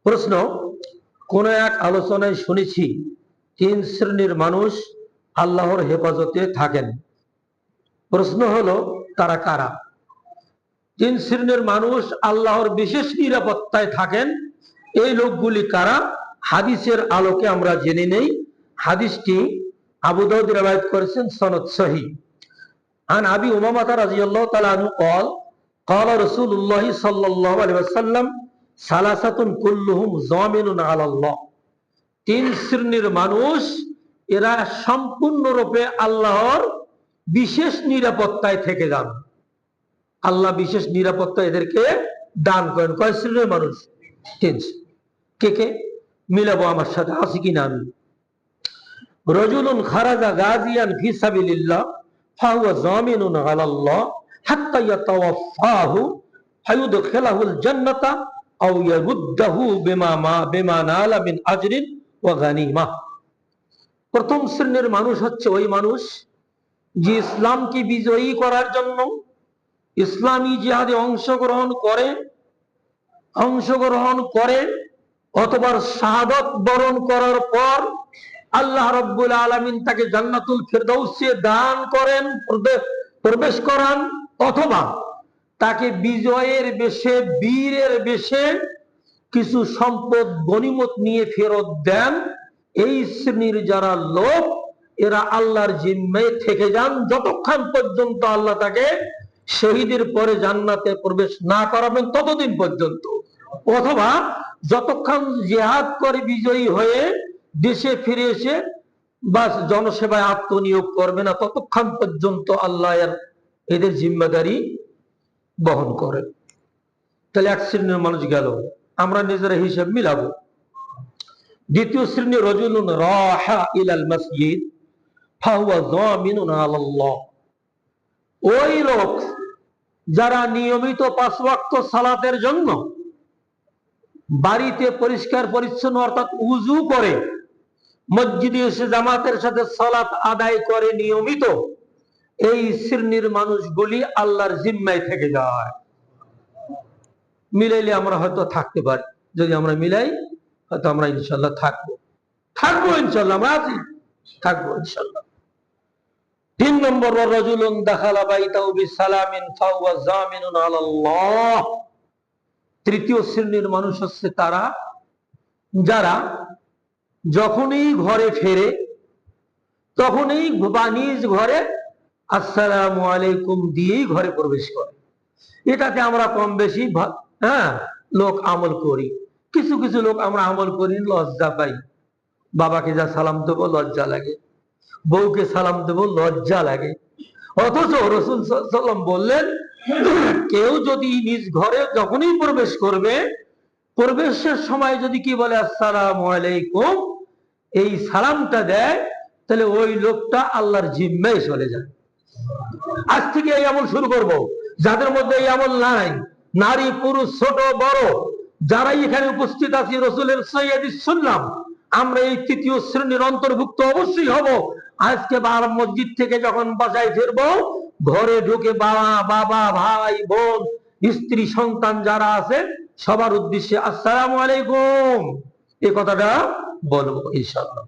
প্রশ্ন, কোন এক আলোচনায় শুনেছি 3 শ্রেণীর মানুষ আল্লাহর হেফাজতে থাকেন। প্রশ্ন হলো, তারা কারা? 3 শ্রেণীর মানুষ আল্লাহর বিশেষ নিরাপত্তায় থাকেন, এই লোকগুলি কারা? হাদিসের আলোকে আমরা জেনে নেই। হাদিসটি আবু দাউদ রওয়ায়াত করেছেন, সনদ সহিহ। আন আবি উমামা রাদিয়াল্লাহু তাআলা আনহু قال قال رسول الله صلى الله عليه وسلم ثلاثه كلهم ضامن على الله। 3 শ্রেণীর মানুষ, এরা সম্পূর্ণরূপে আল্লাহর বিশেষ নিরাপত্তায় থেকে যান। আল্লাহ বিশেষ নিরাপত্তা এদেরকে দান করেন। কয় শ্রেণীর মানুষ? 3। কে কে মিলাবো আমার সাথে? আছে কিনা? আমি রাজুলুন খারাজা গাজিয়ান ফি সাবিলিল্লাহ ফাহুয়া জামিনুন আলাল্লাহ হাত্তা ইয়াতাওয়াফাহু ফায়ুদখিলুল জান্নাতা আও ইয়ারুদ্দাহু বিমা নালা মিন আজরিন ওয়া গানিমা। প্রথম শ্রেণীর মানুষ হচ্ছে ওই মানুষ যে ইসলামকে বিজয়ী করার জন্য ইসলামী জিহাদে অংশগ্রহণ করে অথবা শাহাদাত বরণ করার পর আল্লাহ রাব্বুল আলামিন তাকে জান্নাতুল ফিরদাউসে দান করেন, প্রবেশ করান, অথবা তাকে বিজয়ের বেশে, বীরের বেশে কিছু সম্পদ গনিমত নিয়ে ফেরত দেন। এই শ্রেণীর যারা লোক, এরা আল্লাহর জিম্মায় থেকে যান যতক্ষণ পর্যন্ত আল্লাহ তাকে শহীদের পরে জান্নাতে প্রবেশ না করাবেন ততদিন পর্যন্ত, অথবা যতক্ষণ জিহাদ করে বিজয়ী হয়ে দেশে ফিরে এসে বাস জনসেবায় আত্মনিয়োগ করবে না ততক্ষণ পর্যন্ত আল্লাহ এদের জিম্মাদারি বহন করে। তাহলে এক শ্রেণীর মানুষ গেল, আমরা নিজেরা হিসাব মিলাবো। দ্বিতীয় শ্রেণী, রাজুলুন রাহা ইলাল মসজিদ ফাহুয়া যামিনুন আলাল্লাহ। ওই লোক যারা নিয়মিত 5 ওয়াক্ত সালাতের জন্য বাড়িতে পরিষ্কার পরিচ্ছন্ন অর্থাৎ উযু করে মসজিদে এসে জামাতের সাথে সালাত আদায় করে নিয়মিত, এই শ্রেণীর মানুষগুলি আল্লাহর জিম্মায় থেকে যায়। মিলাইলে আমরা হয়তো থাকতে পারি, যদি আমরা মিলাই হয়তো আমরা ইনশাল্লাহ থাকবো ইনশাল্লাহ, আমরা আছি, থাকবো ইনশাল্লাহ। 3 নম্বর, রাজুলুন দাখালা বাইতাহু বিসালামিন ফাহুয়া যামিনুন আলাল্লাহ। তৃতীয় শ্রেণীর মানুষ হচ্ছে তারা যারা যখনই ঘরে ফেরে তখনই নিজ ঘরে আসসালামু আলাইকুম দিয়েই ঘরে প্রবেশ করে। এটাতে আমরা কম বেশি লোক আমল করি। কিছু কিছু লোক আমরা আমল করি, লজ্জা পাই। বাবাকে যা সালাম দেবো লজ্জা লাগে, বউকে সালাম দেবো লজ্জা লাগে। অথচ রাসূল সাল্লাল্লাহু আলাইহি ওয়াসাল্লাম বললেন, কেউ যদি নিজ ঘরে যখনই প্রবেশ করবে, প্রবেশের সময় যদি কি বলে আসসালামু আলাইকুম, এই সালামটা দেয়, তাহলে ওই লোকটা আল্লাহর জিম্মায় চলে যায়। আজ থেকে এই আমল শুরু করব। যাদের মধ্যে এই আমল নাই, নারী পুরুষ ছোট বড় যারাই এখানে উপস্থিত আছি, রাসূলের সাইয়্যিদুস সুন্নাহ, আমরা এই তৃতীয় শ্রেণীর অন্তর্ভুক্ত অবশ্যই হব। আজকে মসজিদ থেকে যখন বাসায় ফিরবো, ঘরে ঢুকে বাবা ভাই বোন স্ত্রী সন্তান যারা আছে সবার উদ্দেশ্যে আসসালামু আলাইকুম এই কথাটা বলবো ইনশাআল্লাহ।